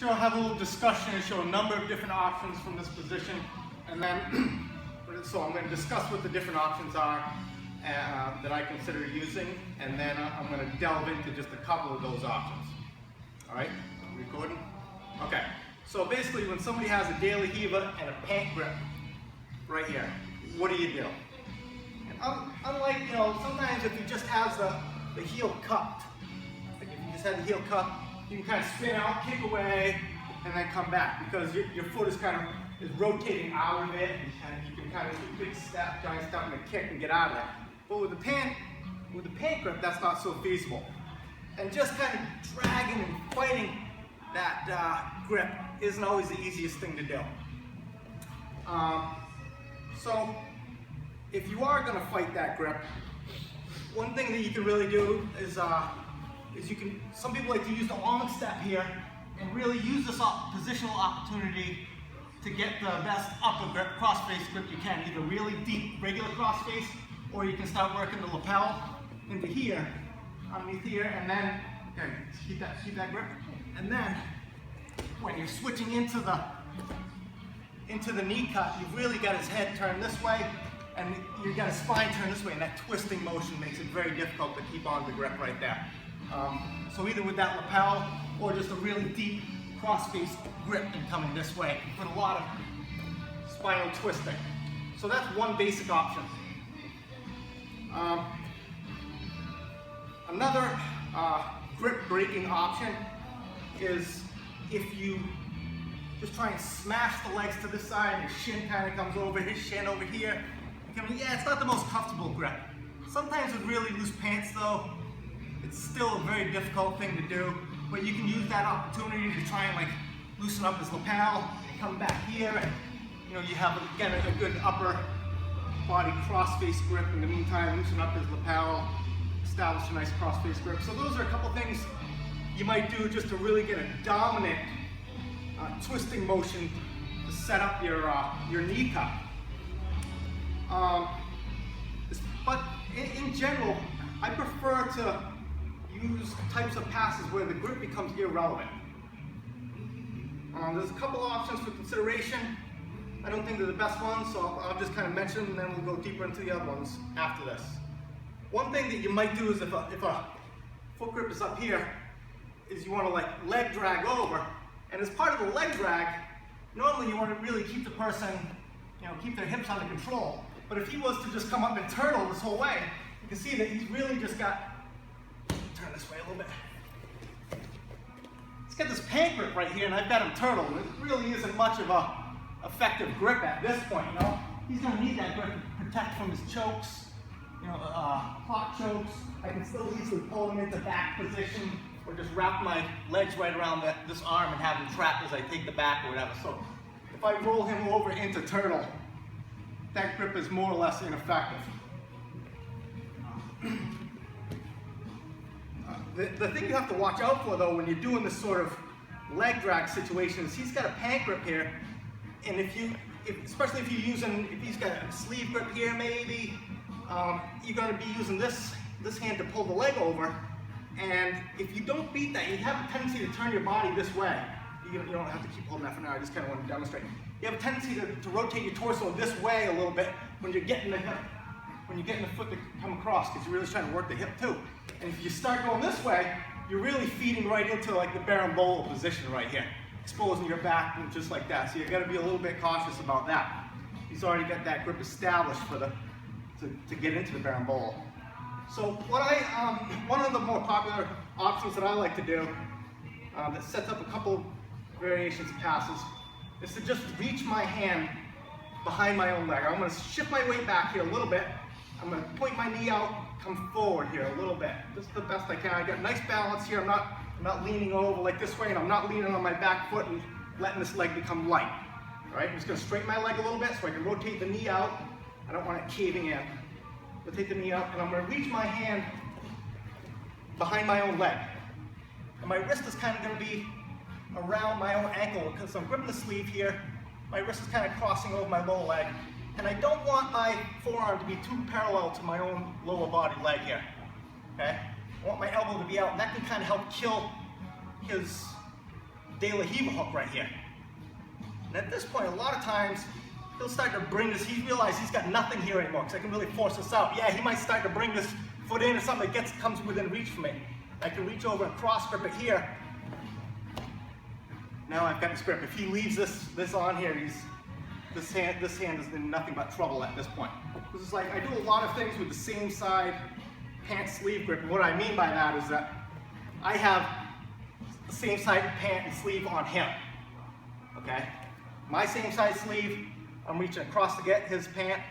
have a little discussion and show a number of different options from this position, and then so I'm going to discuss what the different options are that I consider using, and then I'm going to delve into just a couple of those options. All right, recording? Okay, so basically when somebody has a daily riva and a pant grip right here, what do you do? And unlike, sometimes if you just have the heel cupped, like if you just had the heel cupped, you can kind of spin out, kick away, and then come back, because your foot is rotating out of it, and you can kind of do a big step, giant step, and a kick and get out of that. But with the pant grip, that's not so feasible. And just kind of dragging and fighting that grip isn't always the easiest thing to do. So if you are going to fight that grip, one thing that you can really do is some people like to use the long step here and really use this positional opportunity to get the best upper grip, cross-face grip you can, either really deep, regular cross-face, or you can start working the lapel into here, underneath here, and then, okay, keep that grip, and then when you're switching into the knee cut, you've really got his head turned this way, and you've got his spine turned this way, and that twisting motion makes it very difficult to keep on the grip right there. So either with that lapel or just a really deep cross-face grip and coming this way, with a lot of spinal twisting. So that's one basic option. Another grip breaking option is if you just try and smash the legs to this side, your shin kind of comes over, his shin over here. Yeah, it's not the most comfortable grip. Sometimes with really loose pants though, it's still a very difficult thing to do, but you can use that opportunity to try and loosen up his lapel, come back here, and you have again a good upper body cross-face grip. In the meantime, loosen up his lapel, establish a nice cross-face grip. So those are a couple things you might do just to really get a dominant twisting motion to set up your knee cup. But in general, I prefer to use types of passes where the grip becomes irrelevant. There's a couple options for consideration. I don't think they're the best ones, so I'll just kind of mention them, and then we'll go deeper into the other ones after this. One thing that you might do is if a foot grip is up here, is you want to leg drag over, and as part of the leg drag, normally you want to really keep the person, keep their hips under control. But if he was to just come up and turtle this whole way, you can see that he's really just got, turn this way a little bit. He's got this pant grip right here, and I've got him turtle. It really isn't much of a effective grip at this point, He's going to need that grip to protect from his chokes, clock chokes. I can still easily pull him into back position, or just wrap my legs right around this arm and have him trapped as I take the back or whatever. So if I roll him over into turtle, that grip is more or less ineffective. The thing you have to watch out for though when you're doing this sort of leg drag situation is he's got a pant grip here, and especially if he's got a sleeve grip here maybe, you're going to be using this hand to pull the leg over, and if you don't beat that, you have a tendency to turn your body this way. You don't have to keep holding that for now, I just kind of want to demonstrate. You have a tendency to rotate your torso this way a little bit when you're getting the hip, when you're getting the foot to come across, because you're really trying to work the hip too. And if you start going this way, you're really feeding right into the berimbolo position right here, exposing your back and just like that. So you got to be a little bit cautious about that. He's already got that grip established to get into the berimbolo. So one of the more popular options that I like to do that sets up a couple variations of passes is to just reach my hand behind my own leg. I'm going to shift my weight back here a little bit. I'm going to point my knee out, come forward here a little bit, just the best I can. I got nice balance here. I'm not leaning over like this way, and I'm not leaning on my back foot and letting this leg become light. All right, I'm just going to straighten my leg a little bit so I can rotate the knee out. I don't want it caving in. Rotate the knee out, and I'm going to reach my hand behind my own leg. And my wrist is kind of going to be around my own ankle because I'm gripping the sleeve here. My wrist is kind of crossing over my lower leg. And I don't want my forearm to be too parallel to my own lower body leg here. Okay? I want my elbow to be out, and that can kind of help kill his de la riva hook right here. And at this point, a lot of times, he'll start to bring this, he realizes he's got nothing here anymore, because I can really force this out. Yeah, he might start to bring this foot in or something that comes within reach for me. I can reach over and cross grip it here. Now I've got this grip. If he leaves this on here, this hand is in nothing but trouble at this point. This is like, I do a lot of things with the same side pant sleeve grip, and what I mean by that is that I have the same side pant and sleeve on him, okay? My same side sleeve, I'm reaching across to get his pant,